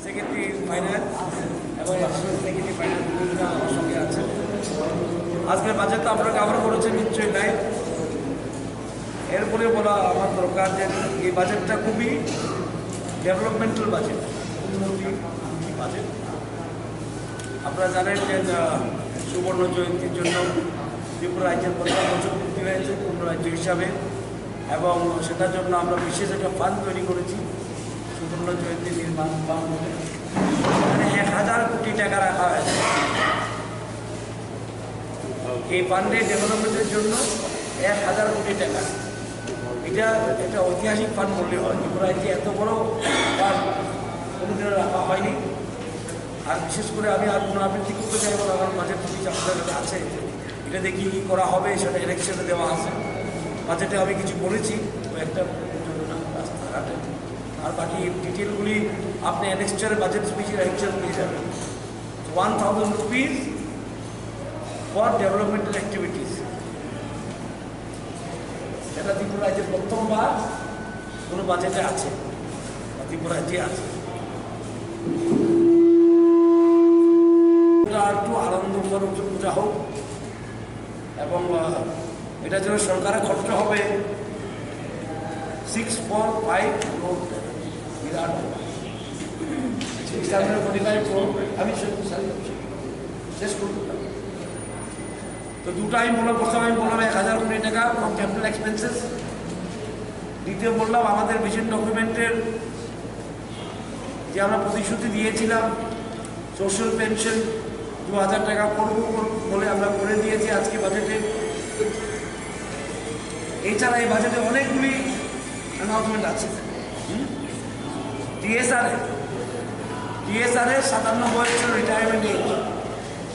Secretary finance এবং assistant secretary finance দুজনরা আমার সঙ্গে আছেন। আজকের বাজেট তো আপনারা কভার করেছেন নিশ্চয়ই নাই। এরপরে বলা আমার দরকার যে এই বাজেটটা খুবই ডেভেলপমেন্টাল বাজেট, উন্নতি বাজেট। আপনারা জানেন যে সুবর্ণ জয়ন্তীর জন্য ত্রিপুরা রাজ্যের 50 বছর পূর্তি হয়েছে পূর্ণ রাজ্য হিসাবে, এবং সেটার জন্য আমরা বিশেষ একটা ফান্ড তৈরি করেছি সুবর্ণ জয়ন্তী নির্মাণ ফান্ড বলে। এখানে 1000 কোটি টাকা রাখা হয়েছে এই ফান্ডে ডেভেলপমেন্টের জন্য। 1000 কোটি টাকা, এটা একটা ঐতিহাসিক ফান্ড বললে হয়। ত্রিপুরা রাজ্যে এত বড় ফান্ড কোনোদিনও রাখা হয়নি। আর বিশেষ করে আমি আর পুনরাবৃত্তি করতে চাইব, আমার বাজেট কিছু আপনাদের কাছে আছে, এটা দেখি কী করা হবে, সেটা ইলেকশনে দেওয়া আছে। বাজেটে আমি কিছু বলেছি একটা রাস্তাঘাটে, আর বাকি ডিটেলগুলি আপনি নেক্সট বাজেট স্পিচের অ্যাকচুয়াল পেয়ে যাবেন। 1000 রুপিস ফর ডেভেলপমেন্টাল অ্যাক্টিভিটিস, এটা ত্রিপুরা রাজ্যের প্রথমবার কোনো বাজেটে আছে, ত্রিপুরা রাজ্যে আছে। একটু আনন্দকর পূজা হোক, এবং এটা যেন সরকারের খরচ হবে 645 crore, বিরাট 645 crore। আমি শেষ করতে তো দুটো আমি বললাম, প্রথমে আমি বললাম 1000 কোটি টাকা ফ্রম ক্যাপিটাল এক্সপেন্সেস। দ্বিতীয় বললাম আমাদের ভিশন ডকুমেন্টের যে আমরা প্রতিশ্রুতি দিয়েছিলাম সোশ্যাল পেনশন 2000 টাকা করব বলে আমরা করে দিয়েছি আজকে বাজেটে। এছাড়া এই বাজেটে অনেকগুলি অ্যানাউন্সমেন্ট আছে। টিএসআরে 57 বছর রিটায়ারমেন্ট এজ,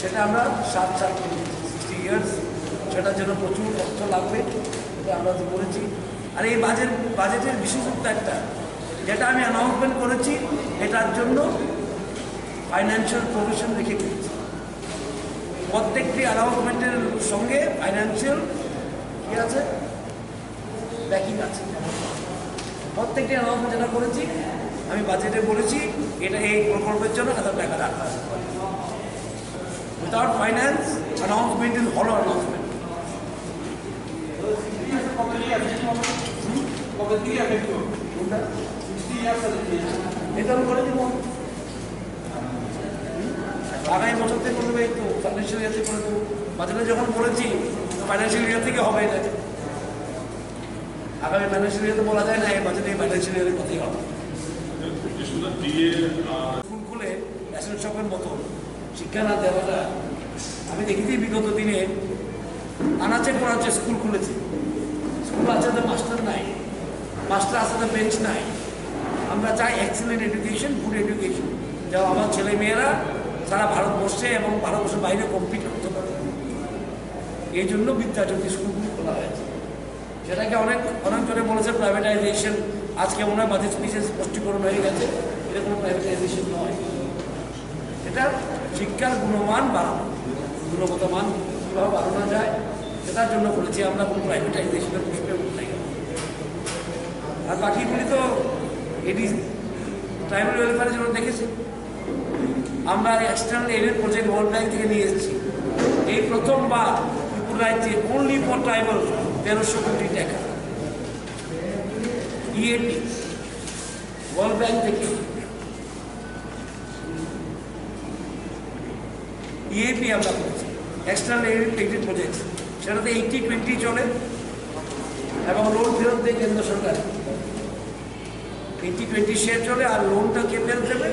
সেটা আমরা 7 সাল 60 ইয়ার্স, সেটার জন্য প্রচুর অর্থ লাগবে, এটা আমরা তো করেছি। আর এই বাজেটের বিশেষত্ব একটা, যেটা আমি অ্যানাউন্সমেন্ট করেছি এটার জন্য ফাইন্যান্সিয়াল প্রভিশন রেখে দিয়েছি। প্রত্যেকটি অ্যানাউন্সমেন্টের সঙ্গে ফাইন্যান্সিয়াল কী আছে, ব্যাকিং আছে। প্রত্যেকটি অ্যানাউন্সমেন্ট যেটা করেছি আমি বাজেটে বলেছি এটা এই প্রকল্পের জন্য 1000 টাকা রাখা আছে। উইদাউট ফাইন্যান্স অ্যানাউন্সমেন্ট ইজ হলো অ্যানাউন্সমেন্ট। এটা আমি করে দিব, আগামী বছর থেকে করবে, একটু ফাইন্যান্সিয়াল ইয়ার থেকে করে দেবো। বাজেটে যখন বলেছি ফাইন্যান্সিয়াল ইয়ার থেকে হবে না, আগামী ফাইন্যান্সিয়াল ইয়ারে বলা যায় না, এই বাজেটে ফাইন্যান্সিয়াল ইয়ারের কথাই হবে। স্কুল খুলে রেশন শপের মতো শিক্ষা না দেওয়াটা আমি দেখেছি বিগত দিনে আনাচে করাচ্ছে। স্কুল খুলেছে, স্কুল আছে তো মাস্টার নাই, মাস্টার আছে তো বেঞ্চ নাই। আমরা চাই এক্সেলেন্ট এডুকেশন, গুড এডুকেশন, যা আমার ছেলে মেয়েরা সারা ভারতবর্ষে এবং ভারতবর্ষের বাইরে কমপ্লিট করতে পারে। এই জন্য বিদ্যাজ্যোতি স্কুলগুলি খোলা হয়েছে। সেটাকে অনেক জনে বলেছে প্রাইভেটাইজেশন, আজকে মনে হয় বাজেট স্পিচে স্পষ্টীকরণ হয়ে গেছে এটা কোনো প্রাইভেটাইজেশন নয়। এটা শিক্ষার গুণমান বাড়ানো, গুণগত মান কীভাবে বাড়ানো যায় সেটার জন্য করেছি আমরা, কোনো প্রাইভেটাইজেশনের পুষ্পে উঠাই। আর বাকিগুলি তো এটি ট্রাইবাল ওয়েলফেয়ারের জন্য দেখেছি। আমরা external aided project world bank থেকে নিয়ে এসেছি, এই প্রথমবার ত্রিপুরা রাজ্যে অনলি ফর ট্রাইবাল 1300 কোটি টাকা ইএপি ওয়ার্ল্ড ব্যাংক থেকে। ইএপি আমরা করেছি এক্সটার্নাল এডেড প্রজেক্ট, সেটাতে 80-20 চলে এবং লোন ফেরত দেয় কেন্দ্র সরকার। 80-20 শেয়ার চলে, আর লোনটা কে ফেরত দেবে?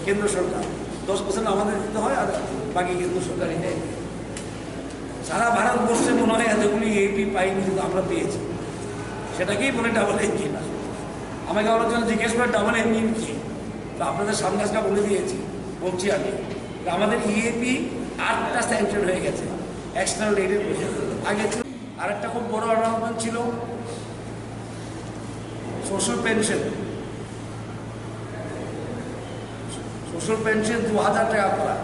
কেন্দ্র সরকার। 10% আমাদের দিতে হয়, আর বাকি কেন্দ্র সরকারই দেয়। সারা ভারতবর্ষে মনে হয় এতগুলি এপি পাইনি, কিন্তু আমরা পেয়েছি। সেটাকেই বলে ডাবল ইঞ্জিন। আমাকে অনেকজন জিজ্ঞেস করে ডাবল ইঞ্জিন কি, তো আপনাদের সামনে আজকে বলে দিয়েছি, বলছি আমি আমাদের ইএপি 8টা স্যাংশন হয়ে গেছে এক্সটার্নাল এডেড প্রজেক্ট। আগে আর একটা খুব বড় অ্যানাউন্সমেন্ট ছিল সোশ্যাল পেনশন। সোশ্যাল পেনশন 2000 টাকা করা,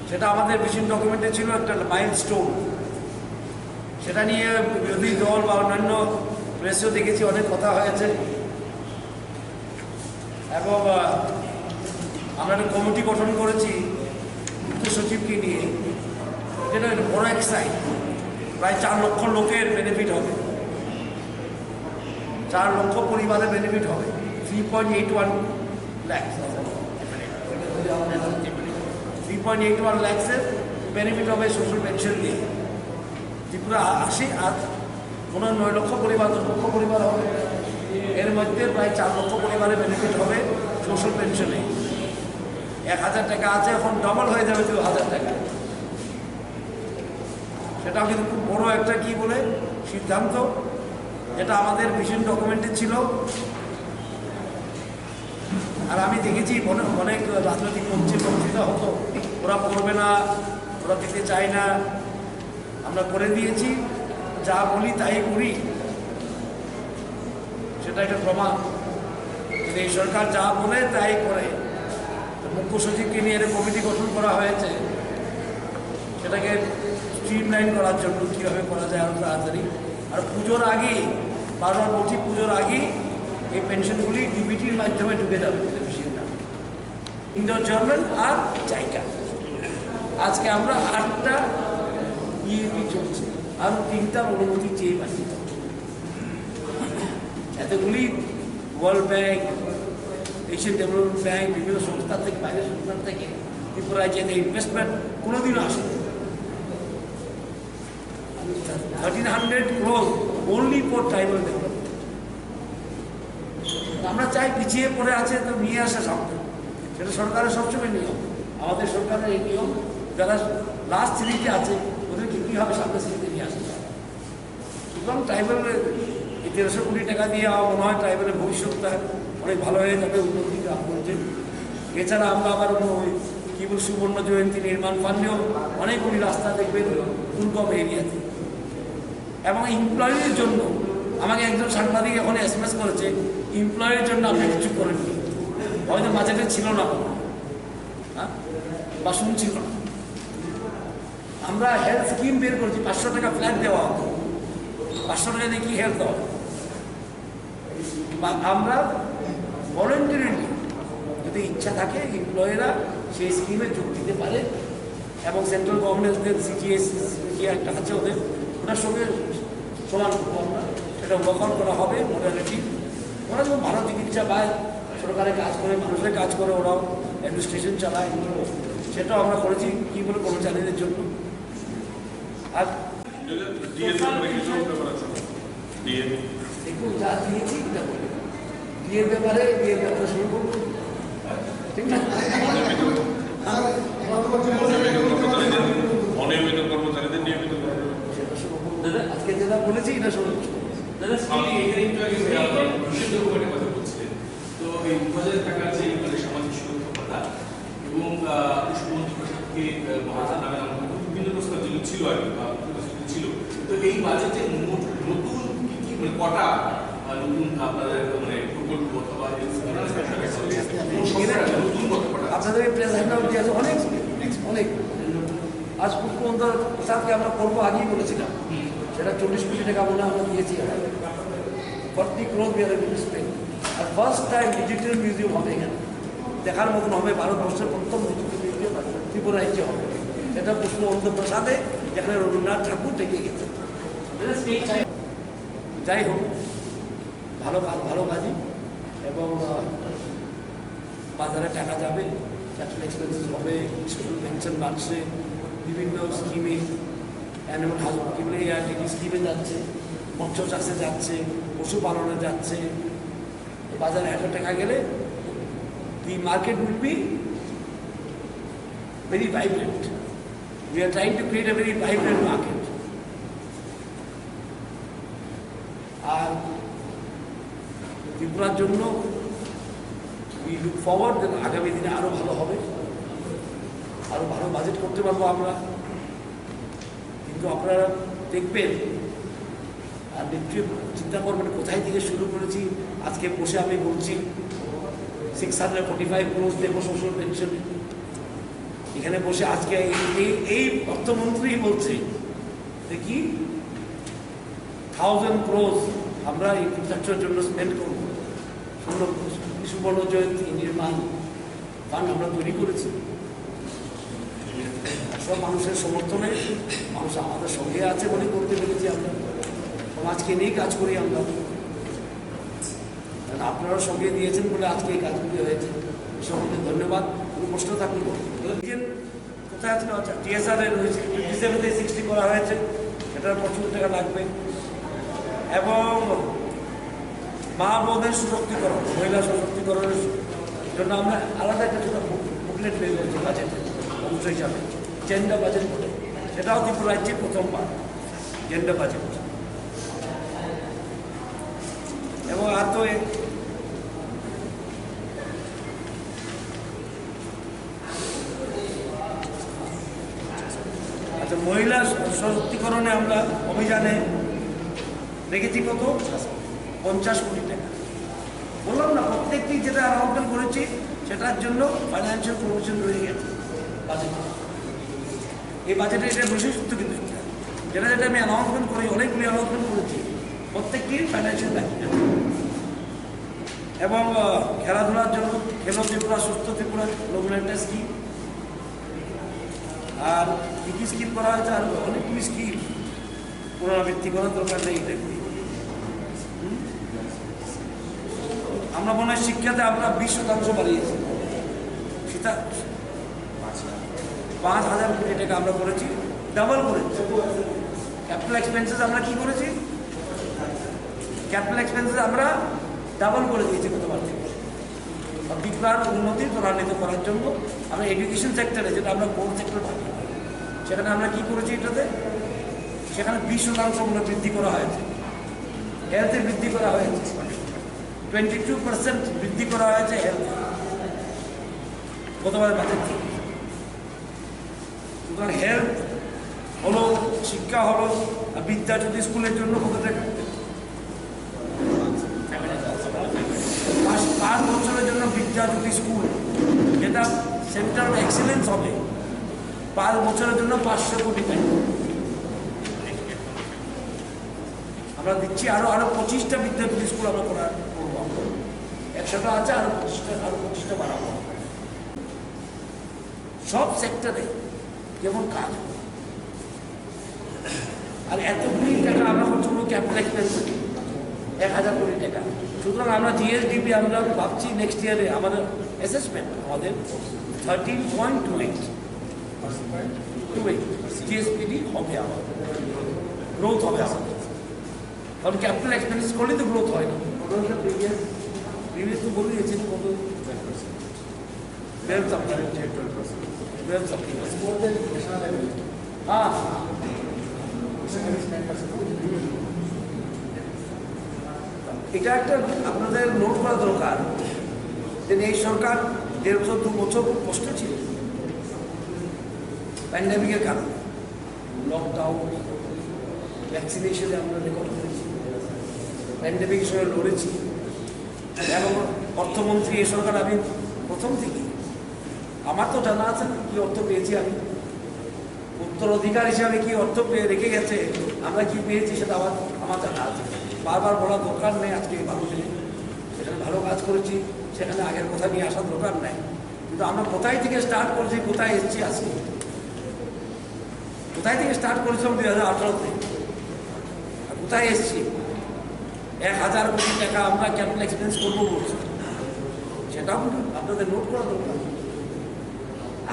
সেটা আমাদের ভিশন ডকুমেন্টে ছিল একটা মাইলস্টোন। সেটা নিয়ে বিরোধী দল বা অন্যান্য প্রেসেও দেখেছি অনেক কথা হয়েছে, এবং আমরা একটা কমিটি গঠন করেছি মুখ্য সচিবকে নিয়ে, যেটা একটা বড় এক সাইট, প্রায় 4 লক্ষ লোকের বেনিফিট হবে, 4 লক্ষ পরিবারের বেনিফিট হবে, 3.81 লাখ, 3.81 লাখের বেনিফিট হবে সোশ্যাল পেনশন দিয়ে। ত্রিপুরা 80 আর কোনো 9 লক্ষ পরিবার, 10 লক্ষ পরিবার হবে, এর মধ্যে প্রায় 4 লক্ষ পরিবারের বেনিফিট হবে সোশ্যাল পেনশনে। 1000 টাকা আছে, এখন ডবল হয়ে যাবে 2000 টাকা। সেটাও কিন্তু খুব বড় একটা কি বলে সিদ্ধান্ত, যেটা আমাদের ভিশন ডকুমেন্টে ছিল। আর আমি দেখেছি অনেক রাজনৈতিক বক্তৃতা হতো, ওরা করবে না, ওরা দিতে চায় না। আমরা করে দিয়েছি, যা বলি তাই করি, সেটা একটা প্রমাণ। এই সরকার যা বলে তাই করে। মুখ্য সচিবকে নিয়ে একটা কমিটি গঠন করা হয়েছে, সেটাকে স্ট্রিমলাইন করার জন্য কীভাবে করা যায় আরও তাড়াতাড়ি। আর পুজোর আগেই, বারবার বলছি, পুজোর আগেই এই পেনশনগুলি ডিবিটির মাধ্যমে ঢুকে যাবে টেলিভিশনটা, ইন্ডো জার্মান আর জায়গা। আজকে আমরা 8টা ইএপি চলছে, আরও 3টা অনুমতি চেয়ে পাচ্ছি। এতগুলি world bank, Asian development bank, বিভিন্ন সংস্থা থেকে, বাইরের সংস্থান থেকে ত্রিপুরায় যে ইনভেস্টমেন্ট কোনোদিনও আসে। 1300 crore only for tribal development. আমরা চাই পিছিয়ে পড়ে আছে তো নিয়ে আসা সম্ভব, সেটা সরকারের সবসময় নিয়ম। আমাদের সরকারের এই নিয়ম, যারা লাস্ট সিরিজে আছে ওদেরকে কীভাবে সামনে সিরিজে নিয়ে আসতে হবে। সুতরাং ট্রাইবেলের 1300 কোটি টাকা দিয়ে আমার মনে হয় ট্রাইবেলের ভবিষ্যৎটা অনেক ভালো হয়ে যাবে, উন্নতি লাভ করছে। এছাড়া আমরা আবার ওই কী বল সুবর্ণ জয়ন্তী নির্মাণ ফান্ডেও অনেকগুলি রাস্তা দেখবেন দুর্গম এরিয়াতে। এবং এমপ্লয়ির জন্য আমাকে একজন সাংবাদিক এখন SMS করেছে, এমপ্লয়ের জন্য আপনি কিছু করেননি, হয়তো বাজেটে ছিল না, হ্যাঁ, বা শুনছিল না। আমরা হেলথ স্কিম বের করেছি, 500 টাকা ফ্ল্যাট দেওয়া হতো, 500 টাকা দিয়ে কি হেলথ হবে। বা আমরা ভলেন্টারিলি, যদি ইচ্ছা থাকে এমপ্লয়িরা সেই স্কিমে যোগ দিতে পারে, এবং সেন্ট্রাল গভর্নমেন্টের CGS একটা আছে ওদের, ওটার সঙ্গে সমান করবো আমরা, সেটা ওয়ার্কআউট করা হবে। মোডালিটি ওরা যেমন ভালো চিকিৎসা পায়, সরকারের কাজ করে, মানুষের কাজ করে, ওরাও অ্যাডমিনিস্ট্রেশন চালায়, সেটাও আমরা করেছি কী বলে কর্মচারীদের জন্য। আর একটু যা দিয়েছি এটা বলি, বিয়ের ব্যাপারে শুরু করবো, ঠিক না? আজকে যেটা বলেছি এটা শুরু তো এই 2000 টাকার যে সামাজিক সুরক্ষা ভাতা এবং সুমন্ত্রী মহাজন নামে বিভিন্ন প্রস্তাব যেগুলো ছিল আর কি ছিল, তো এই বাজেটে নতুন কি কটা নতুন আপনাদের প্রকল্প অথবা আপনাদের অনেক অনেক আজ মুখ্যমন্ত্রী প্রসাদকে আমরা করবো আগেই বলেছিলাম, সেটা 40 কোটি টাকা মনে আমরা দিয়েছি। 40 crore স্পেন্ড। আর ফার্স্ট টাইম ডিজিটাল মিউজিয়াম হবে এখানে, দেখার মতন হবে। ভারতবর্ষের প্রথম ডিজিটাল মিউজিয়াম ত্রিপুরা রাজ্যে হবে। এটা পুষ্পবন্ত প্রসাদে, যেখানে রবীন্দ্রনাথ ঠাকুর থেকে গেছে। যাই হোক, ভালো কাজই, এবং বাজারে টাকা যাবে, ক্যাপিটাল এক্সপেন্সেস হবে, স্কুল পেনশন বাড়ছে, বিভিন্ন স্কিমে, অ্যানিমাল হাজবেন্ডারি এআরটিডি স্কিমে যাচ্ছে, মৎস্য চাষে যাচ্ছে, পশুপালনে যাচ্ছে। বাজারে এত টাকা গেলে the market will be very vibrant. We are trying to create a very vibrant market. আর ত্রিপুরার জন্য উই লুক ফরওয়ার্ড, আগামী দিনে আরও ভালো হবে, আরও ভালো বাজেট করতে পারবো আমরা। কিন্তু আপনারা দেখবেন আর নিশ্চয়ই চিন্তা করবেন কোথায় থেকে শুরু করেছি। আজকে বসে আমি বলছি 645 crore দেবো সোশ্যাল পেনশনে। এখানে বসে আজকে এই অর্থমন্ত্রী বলছে দেখি 1000 crore আমরা ইনফ্রাস্ট্রাকচারের জন্য স্পেন্ড করবো। সুবর্ণ জয়ন্তী নির্মাণ ফান্ড আমরা তৈরি করেছি। সব মানুষের সমর্থনে মানুষ আমাদের সঙ্গে আছে বলে করতে পেরেছি। আমরা সমাজকে নিয়েই কাজ করি আমরা, আপনারা সঙ্গে দিয়েছেন বলে আজকে এই কাজগুলি হয়েছে। সকলকে ধন্যবাদ। কোনো প্রশ্ন থাকলে কোথায় আছে? আচ্ছা, টিএসআরে রয়েছে, 57-60 করা হয়েছে, সেটার প্রচুর টাকা লাগবে। এবং মা বোনের সশক্তিকরণ, মহিলা সশক্তিকরণের জন্য আমরা আলাদা একটা ছোটো বুকলেট বের করেছি বাজেটে অংশ হিসাবে, জেন্ডার বাজেট বলে। সেটাও ত্রিপুরা রাজ্যে প্রথমবার জেন্ডার বাজেট। এবং আর তো আচ্ছা, মহিলা সশক্তিকরণে আমরা অভিযানে রেখেছি কত? 50 কোটি টাকা। বললাম না, প্রত্যেকটি যেটা অ্যানাউন্সমেন্ট করেছি সেটার জন্য ফাইন্যান্সিয়াল প্রভিশন রয়ে গেছে বাজেটে। এই বাজেটে এটা বিশেষত্ব কিন্তু যেটা যেটা আমি অ্যানাউন্সমেন্ট করি, অনেকগুলি অ্যানাউন্সমেন্ট করেছি, প্রত্যেকটি ফাইন্যান্সিয়াল ব্যাকিং আছে। এবং খেলাধুলার জন্য খেলো ত্রিপুরা, সুস্থ ত্রিপুরা লোকগুলো একটা স্কিম। আর কী কী স্কিম করা হয়েছে? আর অনেকগুলি স্কিম পুনরাবৃত্তি করার দরকার নেই। এটা আমরা মনে হয় শিক্ষাতে আমরা 20% বাড়িয়েছি। সেটা 5,000 কোটি টাকা আমরা করেছি, ডাবল করেছি। ক্যাপিটাল এক্সপেন্সেস আমরা কি করেছি? ক্যাপিটাল এক্সপেন্সেস আমরা ডাবল করে দিয়েছি গতবার থেকে। ত্রিপুরার উন্নতি ত্বরান্বিত করার জন্য আমরা এডুকেশন সেক্টরে, যেটা আমরা কোর সেক্টর ভাবি, সেখানে আমরা কি করেছি? এটাতে সেখানে 20% আমরা বৃদ্ধি করা হয়েছে। হেলথে বৃদ্ধি করা হয়েছে, 22% বৃদ্ধি করা হয়েছে হেলথ গতবার বাজেট থেকে। সুতরাং হেলথ হলো, শিক্ষা হলো, বিদ্যাজ্যোতি স্কুলের জন্য কত টাকা? 5 বছরের জন্য বিদ্যাজ্যোতি স্কুল, যেটা সেন্টার অফ এক্সেলেন্স হবে, 5 বছরের জন্য 500 কোটি টাকা আমরা দিচ্ছি। আরো 25টা বিদ্যাজ্যোতি স্কুল আমরা করবো। 100টা আছে, আরো 25টা বাড়াবো। সব সেক্টরে যেমন কাজ, আর এতগুলি টাকা আমরা করছি ক্যাপিটাল এক্সপেন্স 1,000 কোটি টাকা। সুতরাং আমরা জিএসডিপি আমরা ভাবছি নেক্সট ইয়ারে আমাদের অ্যাসেসমেন্ট আমাদের 13.28 জিএসপিডি হবে, আমাদের গ্রোথ হবে আমাদের। কারণ ক্যাপিটাল এক্সপেন্স করলে তো গ্রোথ হয় না। প্রিভিয়াস তো বলে দিয়েছেন কত? 12 হ্যাঁ, এটা একটা আপনাদের নোট করা দরকার যে এই সরকার 1.5-2 বছর খুব কষ্ট ছিল প্যান্ডামিকের কারণে। লকডাউন, ভ্যাকসিনেশনে আমরা রেকর্ড করেছি, প্যান্ডামিকের সঙ্গে লড়েছি। এবং অর্থমন্ত্রী এই সরকার, আমি প্রথম থেকে, আমার তো জানা আছে কি অর্থ পেয়েছি আমি, উত্তরাধিকার হিসাবে কি অর্থ পেয়ে রেখে গেছে, আমরা কি পেয়েছি সেটা আমার জানা আছে। বারবার বলার দরকার নেই। আজকে ভালো দিনে সেখানে ভালো কাজ করেছি, সেখানে আগের কথা নিয়ে আসার দরকার নেই। কিন্তু আমরা কোথায় থেকে স্টার্ট করেছি, কোথায় এসেছি আজকে, কোথায় থেকে স্টার্ট করেছিলাম 2018-তে, আর কোথায় এসেছি? 1,000 কোটি টাকা আমরা ক্যাপিটাল এক্সপেন্স করবো বলছি, সেটাও আপনাদের নোট করা দরকার।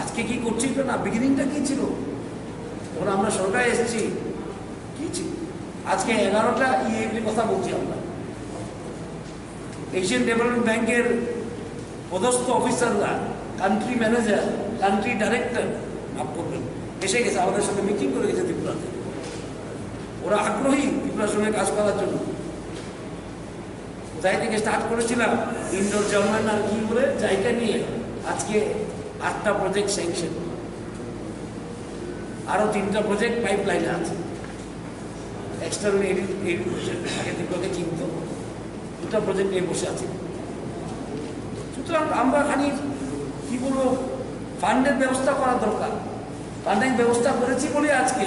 আজকে কি করছি না, বিগিনিংটা কি ছিল যখন আমরা সরকারে এসেছি, কি ছিল? আজকে 11টা ইএফডি কথা বলছি আমরা। এশিয়ান ডেভেলপমেন্ট ব্যাংকের পদস্থ অফিসাররা, কান্ট্রি ম্যানেজার, কান্ট্রি ডাইরেক্টর, মাফ করবেন, এসে গেছে, আমাদের সাথে মিটিং করে গেছে ত্রিপুরাতে। ওরা আগ্রহী ত্রিপুরার সঙ্গে কাজ করার জন্য। কোথায় থেকে স্টার্ট করেছিলাম, ইন্ডোর জার্মান আর কি বলে জায়গা নিয়ে আজকে 8টা প্রজেক্ট স্যাংশন, আরও 3টা প্রজেক্ট পাইপলাইনে আছে। এক্সটার্নাল এডুকেশন আগে ত্রিপুরাকে চিনত, 2টা প্রজেক্ট নিয়ে বসে আছে। সুতরাং আমরা খালি কি বলবো, ফান্ডের ব্যবস্থা করা দরকার। ফান্ডিং ব্যবস্থা করেছি বলে আজকে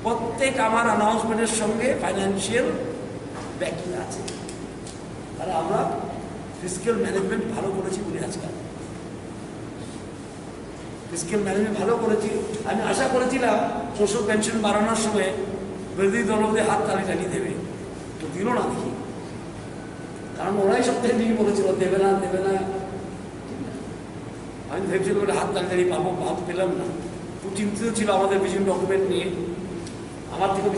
প্রত্যেক আমার অ্যানাউন্সমেন্টের সঙ্গে ফাইন্যান্সিয়াল ব্যাকিং আছে। আর আমরা ফিজিক্যাল ম্যানেজমেন্ট ভালো করেছি বলে আজকাল ফিসক্যাল ম্যানেজমেন্ট ভালো করেছি। আমি আশা করেছিলাম social পেনশন বাড়ানোর সময় বিরোধী দলদের হাত তালি টানিয়ে দেবে, তো দিল না দেখি, কারণ ওরাই সব থেকে নিয়ে বলেছিল দেবে না দেবে না। আমি ভেবেছিলাম ওটা হাত তালি টানিয়ে পাবো, পেলাম না। খুব চিন্তিত ছিল আমাদের বিভিন্ন ডকুমেন্ট নিয়ে। আমার থেকে